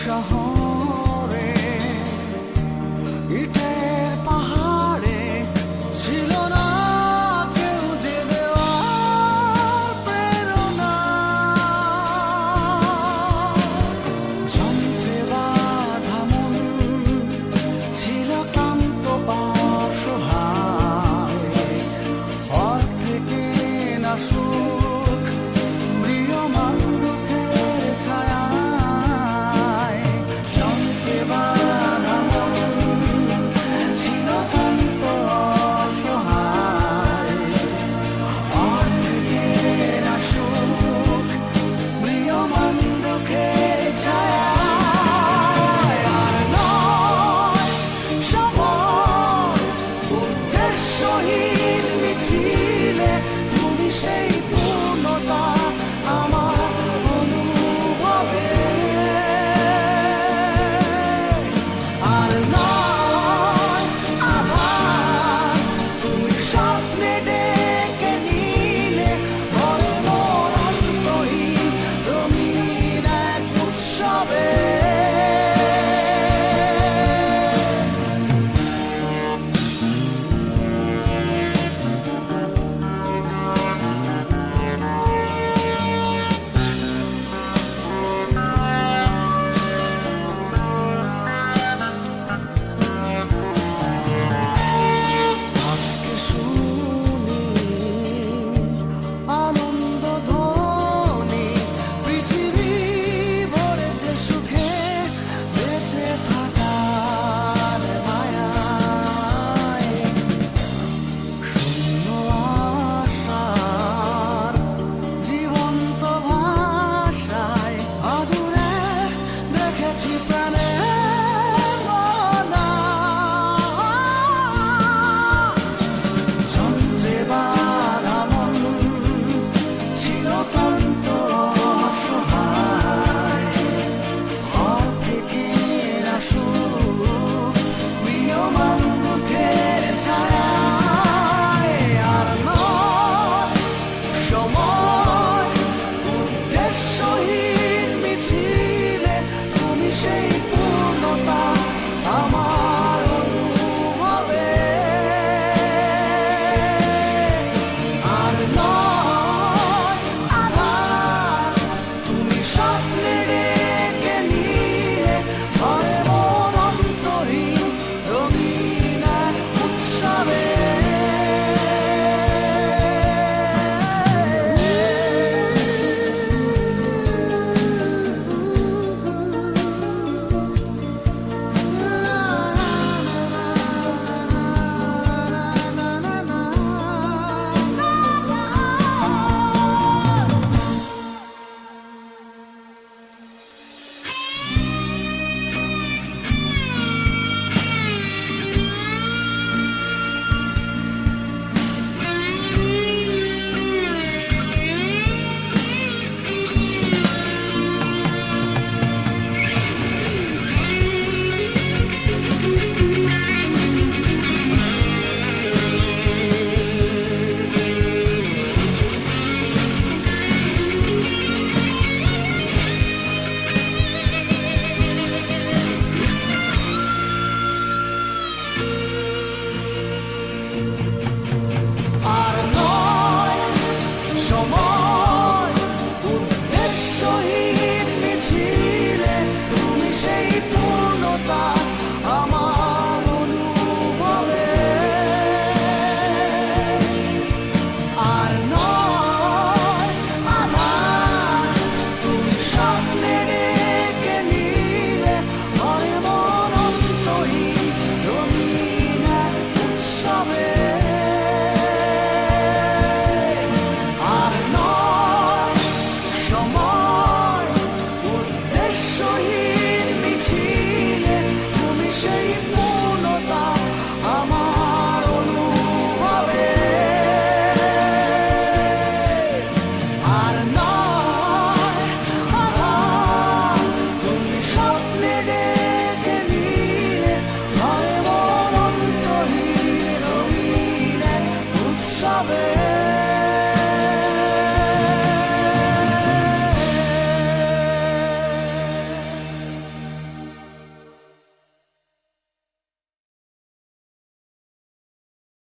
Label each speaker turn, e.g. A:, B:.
A: শহরে ইটের পাহাড়ে ছিল না কেউ যে দেওয়ার প্রেরণা। যন্ত্রে বাঁধা মন ছিল ক্লান্ত অসহায়, অর্থে কেনা সুখ ম্রিয়মান দুঃখের ছায়ায়। যন্ত্রে বাঁধা মন ছিল ক্লান্ত অসহায়, অর্থে কেনা সুখ ম্রিয়মান দুঃখের ছায়ায়। আর নয় সময় উদ্দেশ্যহীন মিছিলে, তুমি সেই পূর্ণতা আমার অনুভবে। আর নয় আবার তুমি স্বপ্নে ডেকে নিলে ভরে মোর অন্তহীন রঙিন এক উৎসবে। আজকে শুনি আনন্দ ধ্বনি, পৃথিবী ভরেছে সুখে বেঁচে থাকার মায়ায়। শূন্য আশার জীবন্ত ভাষায় আদুরে দেখেছি প্রাণের বনা। যন্ত্রে বাঁধা মন ছিল ক্লান্ত অসহায়, অর্থে কেনা সুখ ম্রিয়মান দুঃখের ছায়ায়। আর নয় সময় উদ্দেশ্যহীন মিছিলে, তুমি সেই পূর্ণতা আমার অনুভবে। আর নয় আবার তুমি স্বপ্নে ডেকে নিলে ভরে মোর অন্তহীন রঙিন এক উৎসবে। আর নয় সময় উদ্দেশ্যহীন মিছিলে, তুমি সেই পূর্ণতা আমার অনুভবে। আর নয় আবার তুমি স্বপ্নে ডেকে নিলে ভরে মোর অন্তহীন রঙিন এক উৎসবে। আর নয় সময় উদ্দেশ্যহীন মিছিলে, তুমি সেই পূর্ণতা আমার অনুভবে। আর নয়